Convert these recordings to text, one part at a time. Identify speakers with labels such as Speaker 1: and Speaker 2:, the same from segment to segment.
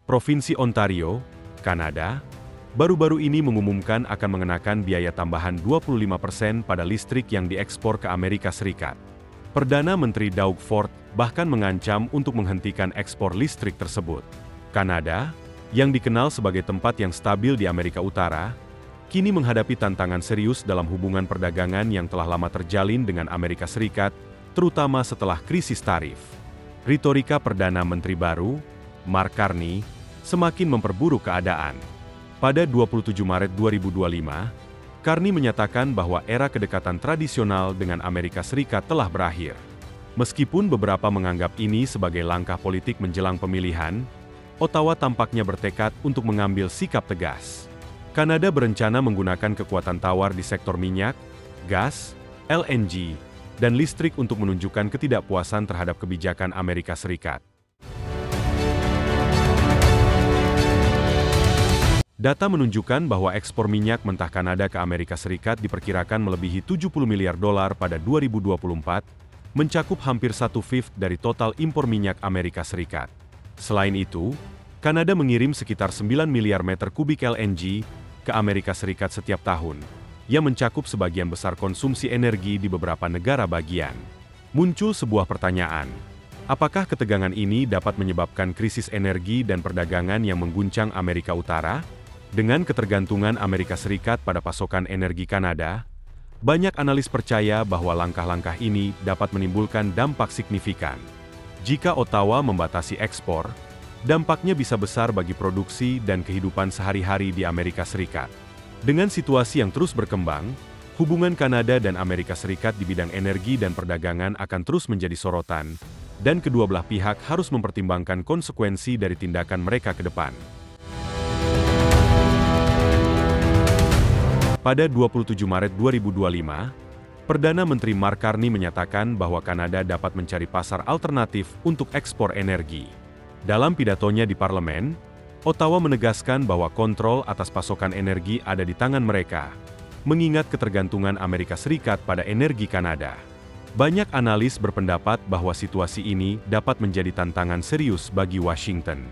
Speaker 1: Provinsi Ontario, Kanada, baru-baru ini mengumumkan akan mengenakan biaya tambahan 25% pada listrik yang diekspor ke Amerika Serikat. Perdana Menteri Doug Ford bahkan mengancam untuk menghentikan ekspor listrik tersebut. Kanada, yang dikenal sebagai tempat yang stabil di Amerika Utara, kini menghadapi tantangan serius dalam hubungan perdagangan yang telah lama terjalin dengan Amerika Serikat, terutama setelah krisis tarif. Retorika Perdana Menteri baru, Mark Carney, semakin memperburuk keadaan. Pada 27 Maret 2025, Carney menyatakan bahwa era kedekatan tradisional dengan Amerika Serikat telah berakhir. Meskipun beberapa menganggap ini sebagai langkah politik menjelang pemilihan, Ottawa tampaknya bertekad untuk mengambil sikap tegas. Kanada berencana menggunakan kekuatan tawar di sektor minyak, gas, LNG, dan listrik untuk menunjukkan ketidakpuasan terhadap kebijakan Amerika Serikat. Data menunjukkan bahwa ekspor minyak mentah Kanada ke Amerika Serikat diperkirakan melebihi 70 miliar dolar pada 2024, mencakup hampir 1/5 dari total impor minyak Amerika Serikat. Selain itu, Kanada mengirim sekitar 9 miliar meter kubik LNG ke Amerika Serikat setiap tahun, yang mencakup sebagian besar konsumsi energi di beberapa negara bagian. Muncul sebuah pertanyaan, apakah ketegangan ini dapat menyebabkan krisis energi dan perdagangan yang mengguncang Amerika Utara? Dengan ketergantungan Amerika Serikat pada pasokan energi Kanada, banyak analis percaya bahwa langkah-langkah ini dapat menimbulkan dampak signifikan. Jika Ottawa membatasi ekspor, dampaknya bisa besar bagi produksi dan kehidupan sehari-hari di Amerika Serikat. Dengan situasi yang terus berkembang, hubungan Kanada dan Amerika Serikat di bidang energi dan perdagangan akan terus menjadi sorotan, dan kedua belah pihak harus mempertimbangkan konsekuensi dari tindakan mereka ke depan. Pada 27 Maret 2025, Perdana Menteri Mark Carney menyatakan bahwa Kanada dapat mencari pasar alternatif untuk ekspor energi. Dalam pidatonya di parlemen, Ottawa menegaskan bahwa kontrol atas pasokan energi ada di tangan mereka, mengingat ketergantungan Amerika Serikat pada energi Kanada. Banyak analis berpendapat bahwa situasi ini dapat menjadi tantangan serius bagi Washington.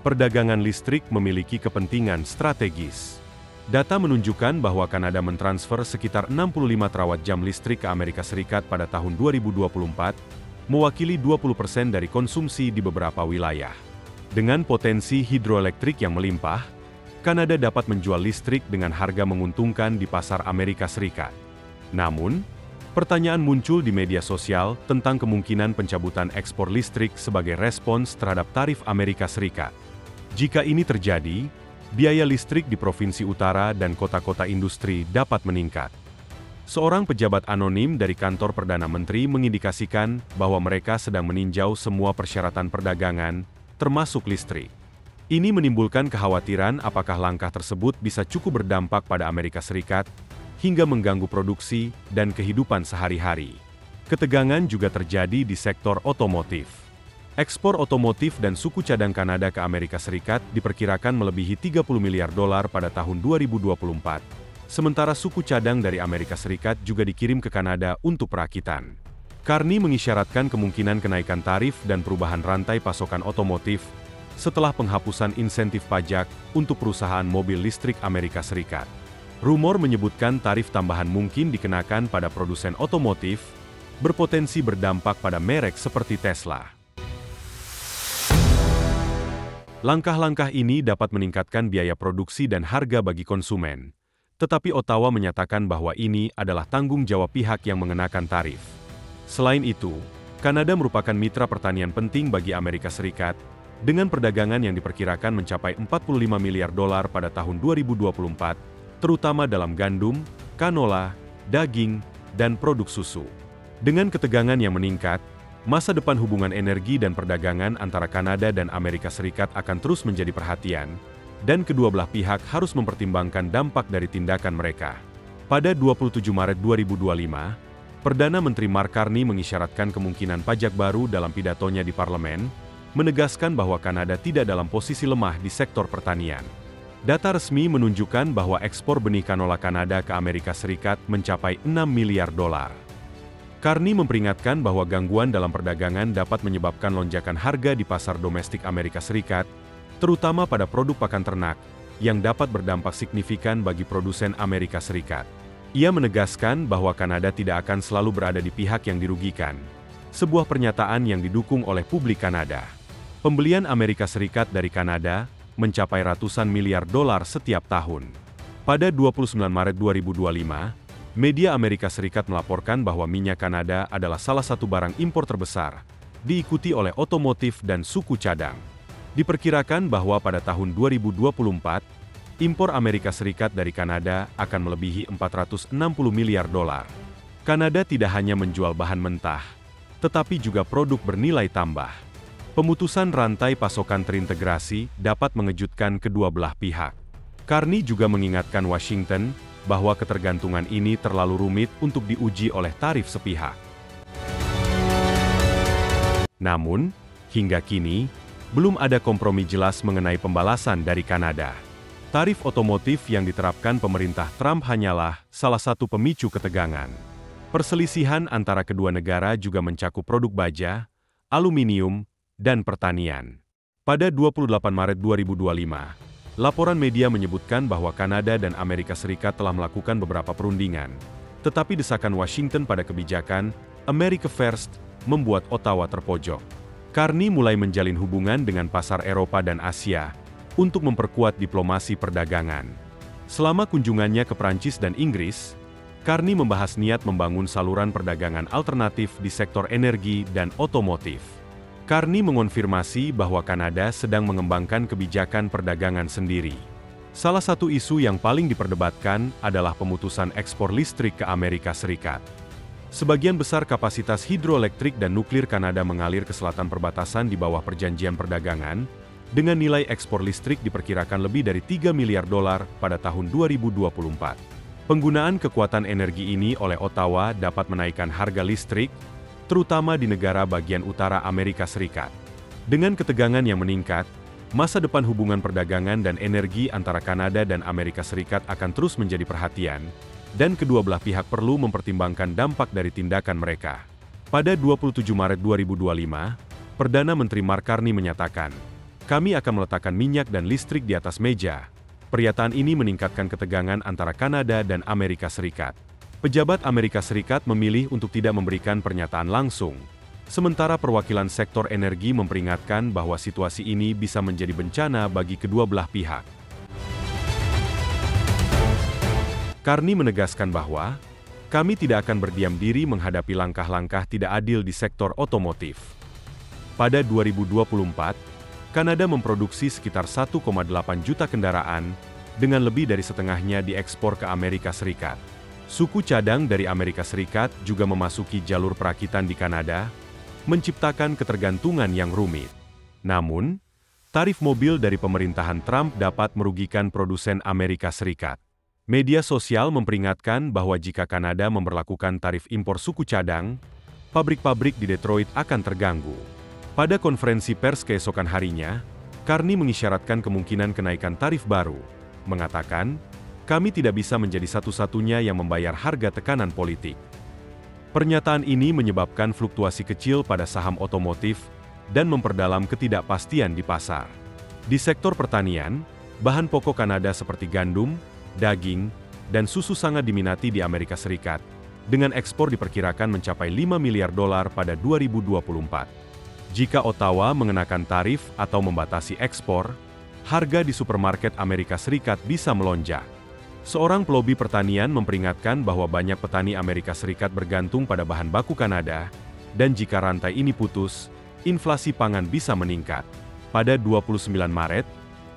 Speaker 1: Perdagangan listrik memiliki kepentingan strategis. Data menunjukkan bahwa Kanada mentransfer sekitar 65 terawatt jam listrik ke Amerika Serikat pada tahun 2024, mewakili 20% dari konsumsi di beberapa wilayah. Dengan potensi hidroelektrik yang melimpah, Kanada dapat menjual listrik dengan harga menguntungkan di pasar Amerika Serikat. Namun, pertanyaan muncul di media sosial tentang kemungkinan pencabutan ekspor listrik sebagai respons terhadap tarif Amerika Serikat. Jika ini terjadi, biaya listrik di provinsi utara dan kota-kota industri dapat meningkat. Seorang pejabat anonim dari kantor Perdana Menteri mengindikasikan bahwa mereka sedang meninjau semua persyaratan perdagangan, termasuk listrik. Ini menimbulkan kekhawatiran apakah langkah tersebut bisa cukup berdampak pada Amerika Serikat, hingga mengganggu produksi dan kehidupan sehari-hari. Ketegangan juga terjadi di sektor otomotif. Ekspor otomotif dan suku cadang Kanada ke Amerika Serikat diperkirakan melebihi 30 miliar dolar pada tahun 2024. Sementara suku cadang dari Amerika Serikat juga dikirim ke Kanada untuk perakitan. Carney mengisyaratkan kemungkinan kenaikan tarif dan perubahan rantai pasokan otomotif setelah penghapusan insentif pajak untuk perusahaan mobil listrik Amerika Serikat. Rumor menyebutkan tarif tambahan mungkin dikenakan pada produsen otomotif, berpotensi berdampak pada merek seperti Tesla. Langkah-langkah ini dapat meningkatkan biaya produksi dan harga bagi konsumen. Tetapi Ottawa menyatakan bahwa ini adalah tanggung jawab pihak yang mengenakan tarif. Selain itu, Kanada merupakan mitra pertanian penting bagi Amerika Serikat, dengan perdagangan yang diperkirakan mencapai 45 miliar dolar pada tahun 2024, terutama dalam gandum, kanola, daging, dan produk susu. Dengan ketegangan yang meningkat, masa depan hubungan energi dan perdagangan antara Kanada dan Amerika Serikat akan terus menjadi perhatian, dan kedua belah pihak harus mempertimbangkan dampak dari tindakan mereka. Pada 27 Maret 2025, Perdana Menteri Mark Carney mengisyaratkan kemungkinan pajak baru dalam pidatonya di parlemen, menegaskan bahwa Kanada tidak dalam posisi lemah di sektor pertanian. Data resmi menunjukkan bahwa ekspor benih kanola Kanada ke Amerika Serikat mencapai 6 miliar dolar. Carney memperingatkan bahwa gangguan dalam perdagangan dapat menyebabkan lonjakan harga di pasar domestik Amerika Serikat, terutama pada produk pakan ternak, yang dapat berdampak signifikan bagi produsen Amerika Serikat. Ia menegaskan bahwa Kanada tidak akan selalu berada di pihak yang dirugikan. Sebuah pernyataan yang didukung oleh publik Kanada. Pembelian Amerika Serikat dari Kanada mencapai ratusan miliar dolar setiap tahun. Pada 29 Maret 2025, media Amerika Serikat melaporkan bahwa minyak Kanada adalah salah satu barang impor terbesar, diikuti oleh otomotif dan suku cadang. Diperkirakan bahwa pada tahun 2024, impor Amerika Serikat dari Kanada akan melebihi 460 miliar dolar. Kanada tidak hanya menjual bahan mentah, tetapi juga produk bernilai tambah. Pemutusan rantai pasokan terintegrasi dapat mengejutkan kedua belah pihak. Carney juga mengingatkan Washington bahwa ketergantungan ini terlalu rumit untuk diuji oleh tarif sepihak. Namun, hingga kini, belum ada kompromi jelas mengenai pembalasan dari Kanada. Tarif otomotif yang diterapkan pemerintah Trump hanyalah salah satu pemicu ketegangan. Perselisihan antara kedua negara juga mencakup produk baja, aluminium, dan pertanian. Pada 28 Maret 2025, laporan media menyebutkan bahwa Kanada dan Amerika Serikat telah melakukan beberapa perundingan, tetapi desakan Washington pada kebijakan America First membuat Ottawa terpojok. Carney mulai menjalin hubungan dengan pasar Eropa dan Asia untuk memperkuat diplomasi perdagangan. Selama kunjungannya ke Prancis dan Inggris, Carney membahas niat membangun saluran perdagangan alternatif di sektor energi dan otomotif. Carney mengonfirmasi bahwa Kanada sedang mengembangkan kebijakan perdagangan sendiri. Salah satu isu yang paling diperdebatkan adalah pemutusan ekspor listrik ke Amerika Serikat. Sebagian besar kapasitas hidroelektrik dan nuklir Kanada mengalir ke selatan perbatasan di bawah perjanjian perdagangan, dengan nilai ekspor listrik diperkirakan lebih dari 3 miliar dolar pada tahun 2024. Penggunaan kekuatan energi ini oleh Ottawa dapat menaikkan harga listrik, terutama di negara bagian utara Amerika Serikat. Dengan ketegangan yang meningkat, masa depan hubungan perdagangan dan energi antara Kanada dan Amerika Serikat akan terus menjadi perhatian, dan kedua belah pihak perlu mempertimbangkan dampak dari tindakan mereka. Pada 27 Maret 2025, Perdana Menteri Mark Carney menyatakan, "Kami akan meletakkan minyak dan listrik di atas meja." Pernyataan ini meningkatkan ketegangan antara Kanada dan Amerika Serikat. Pejabat Amerika Serikat memilih untuk tidak memberikan pernyataan langsung, sementara perwakilan sektor energi memperingatkan bahwa situasi ini bisa menjadi bencana bagi kedua belah pihak. Carney menegaskan bahwa, "Kami tidak akan berdiam diri menghadapi langkah-langkah tidak adil di sektor otomotif." Pada 2024, Kanada memproduksi sekitar 1,8 juta kendaraan, dengan lebih dari setengahnya diekspor ke Amerika Serikat. Suku cadang dari Amerika Serikat juga memasuki jalur perakitan di Kanada, menciptakan ketergantungan yang rumit. Namun, tarif mobil dari pemerintahan Trump dapat merugikan produsen Amerika Serikat. Media sosial memperingatkan bahwa jika Kanada memberlakukan tarif impor suku cadang, pabrik-pabrik di Detroit akan terganggu. Pada konferensi pers keesokan harinya, Carney mengisyaratkan kemungkinan kenaikan tarif baru, mengatakan, "Kami tidak bisa menjadi satu-satunya yang membayar harga tekanan politik." Pernyataan ini menyebabkan fluktuasi kecil pada saham otomotif dan memperdalam ketidakpastian di pasar. Di sektor pertanian, bahan pokok Kanada seperti gandum, daging, dan susu sangat diminati di Amerika Serikat, dengan ekspor diperkirakan mencapai 5 miliar dolar pada 2024. Jika Ottawa mengenakan tarif atau membatasi ekspor, harga di supermarket Amerika Serikat bisa melonjak. Seorang pelobi pertanian memperingatkan bahwa banyak petani Amerika Serikat bergantung pada bahan baku Kanada, dan jika rantai ini putus, inflasi pangan bisa meningkat. Pada 29 Maret,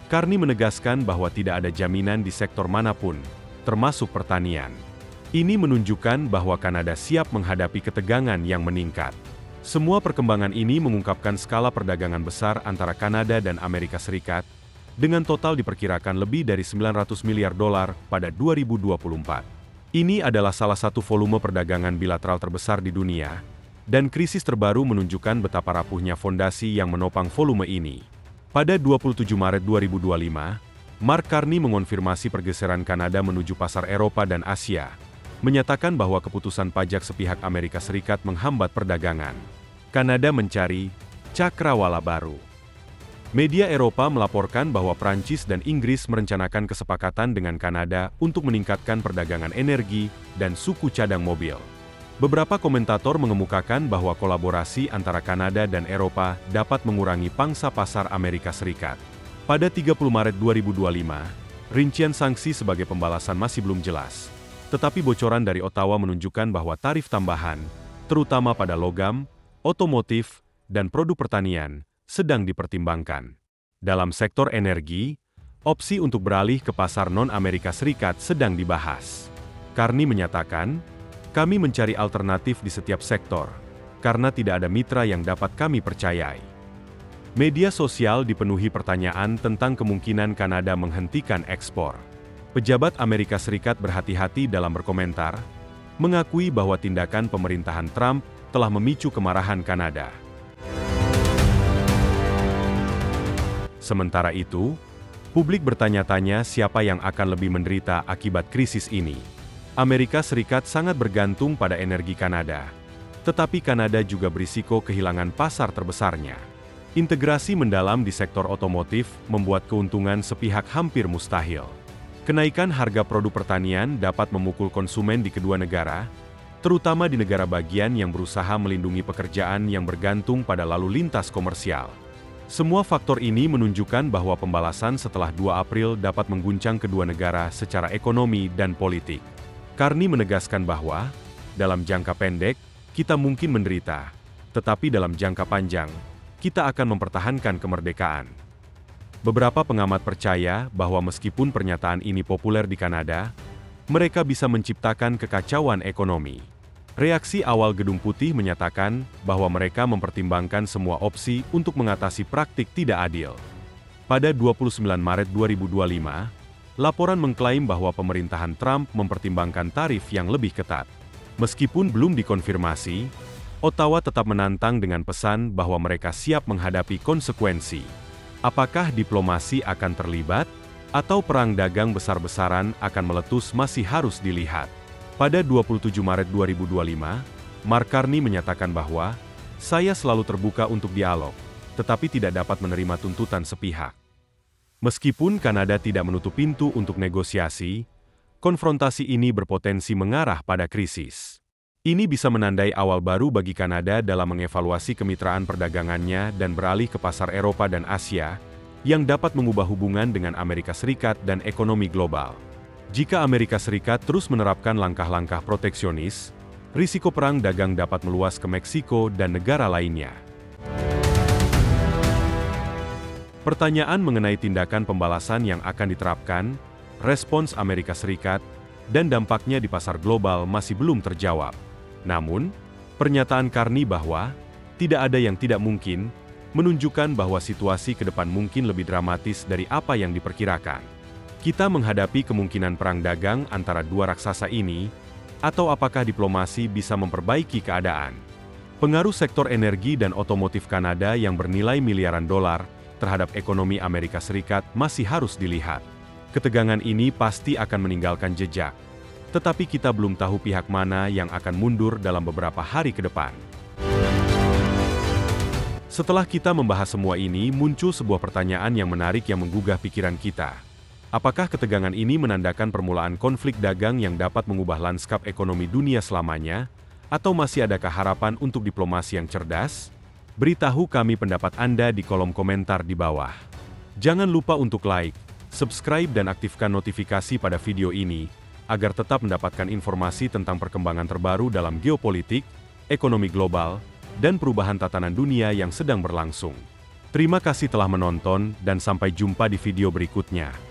Speaker 1: Carney menegaskan bahwa tidak ada jaminan di sektor manapun, termasuk pertanian. Ini menunjukkan bahwa Kanada siap menghadapi ketegangan yang meningkat. Semua perkembangan ini mengungkapkan skala perdagangan besar antara Kanada dan Amerika Serikat, dengan total diperkirakan lebih dari 900 miliar dolar pada 2024. Ini adalah salah satu volume perdagangan bilateral terbesar di dunia, dan krisis terbaru menunjukkan betapa rapuhnya fondasi yang menopang volume ini. Pada 27 Maret 2025, Mark Carney mengonfirmasi pergeseran Kanada menuju pasar Eropa dan Asia, menyatakan bahwa keputusan pajak sepihak Amerika Serikat menghambat perdagangan. Kanada mencari cakrawala baru. Media Eropa melaporkan bahwa Prancis dan Inggris merencanakan kesepakatan dengan Kanada untuk meningkatkan perdagangan energi dan suku cadang mobil. Beberapa komentator mengemukakan bahwa kolaborasi antara Kanada dan Eropa dapat mengurangi pangsa pasar Amerika Serikat. Pada 30 Maret 2025, rincian sanksi sebagai pembalasan masih belum jelas. Tetapi bocoran dari Ottawa menunjukkan bahwa tarif tambahan, terutama pada logam, otomotif, dan produk pertanian, sedang dipertimbangkan. Dalam sektor energi, opsi untuk beralih ke pasar non-Amerika Serikat sedang dibahas. Carney menyatakan, kami mencari alternatif di setiap sektor, karena tidak ada mitra yang dapat kami percayai. Media sosial dipenuhi pertanyaan tentang kemungkinan Kanada menghentikan ekspor. Pejabat Amerika Serikat berhati-hati dalam berkomentar, mengakui bahwa tindakan pemerintahan Trump telah memicu kemarahan Kanada. Sementara itu, publik bertanya-tanya siapa yang akan lebih menderita akibat krisis ini. Amerika Serikat sangat bergantung pada energi Kanada, tetapi Kanada juga berisiko kehilangan pasar terbesarnya. Integrasi mendalam di sektor otomotif membuat keuntungan sepihak hampir mustahil. Kenaikan harga produk pertanian dapat memukul konsumen di kedua negara, terutama di negara bagian yang berusaha melindungi pekerjaan yang bergantung pada lalu lintas komersial. Semua faktor ini menunjukkan bahwa pembalasan setelah 2 April dapat mengguncang kedua negara secara ekonomi dan politik. Carney menegaskan bahwa, dalam jangka pendek, kita mungkin menderita, tetapi dalam jangka panjang, kita akan mempertahankan kemerdekaan. Beberapa pengamat percaya bahwa meskipun pernyataan ini populer di Kanada, mereka bisa menciptakan kekacauan ekonomi. Reaksi awal Gedung Putih menyatakan bahwa mereka mempertimbangkan semua opsi untuk mengatasi praktik tidak adil. Pada 29 Maret 2025, laporan mengklaim bahwa pemerintahan Trump mempertimbangkan tarif yang lebih ketat. Meskipun belum dikonfirmasi, Ottawa tetap menantang dengan pesan bahwa mereka siap menghadapi konsekuensi. Apakah diplomasi akan terlibat, atau perang dagang besar-besaran akan meletus masih harus dilihat. Pada 27 Maret 2025, Mark Carney menyatakan bahwa, saya selalu terbuka untuk dialog, tetapi tidak dapat menerima tuntutan sepihak. Meskipun Kanada tidak menutup pintu untuk negosiasi, konfrontasi ini berpotensi mengarah pada krisis. Ini bisa menandai awal baru bagi Kanada dalam mengevaluasi kemitraan perdagangannya dan beralih ke pasar Eropa dan Asia, yang dapat mengubah hubungan dengan Amerika Serikat dan ekonomi global. Jika Amerika Serikat terus menerapkan langkah-langkah proteksionis, risiko perang dagang dapat meluas ke Meksiko dan negara lainnya. Pertanyaan mengenai tindakan pembalasan yang akan diterapkan, respons Amerika Serikat, dan dampaknya di pasar global masih belum terjawab. Namun, pernyataan Carney bahwa tidak ada yang tidak mungkin, menunjukkan bahwa situasi ke depan mungkin lebih dramatis dari apa yang diperkirakan. Kita menghadapi kemungkinan perang dagang antara dua raksasa ini, atau apakah diplomasi bisa memperbaiki keadaan? Pengaruh sektor energi dan otomotif Kanada yang bernilai miliaran dolar terhadap ekonomi Amerika Serikat masih harus dilihat. Ketegangan ini pasti akan meninggalkan jejak, tetapi kita belum tahu pihak mana yang akan mundur dalam beberapa hari ke depan. Setelah kita membahas semua ini, muncul sebuah pertanyaan yang menarik yang menggugah pikiran kita. Apakah ketegangan ini menandakan permulaan konflik dagang yang dapat mengubah lanskap ekonomi dunia selamanya? Atau masih adakah harapan untuk diplomasi yang cerdas? Beritahu kami pendapat Anda di kolom komentar di bawah. Jangan lupa untuk like, subscribe dan aktifkan notifikasi pada video ini, agar tetap mendapatkan informasi tentang perkembangan terbaru dalam geopolitik, ekonomi global, dan perubahan tatanan dunia yang sedang berlangsung. Terima kasih telah menonton dan sampai jumpa di video berikutnya.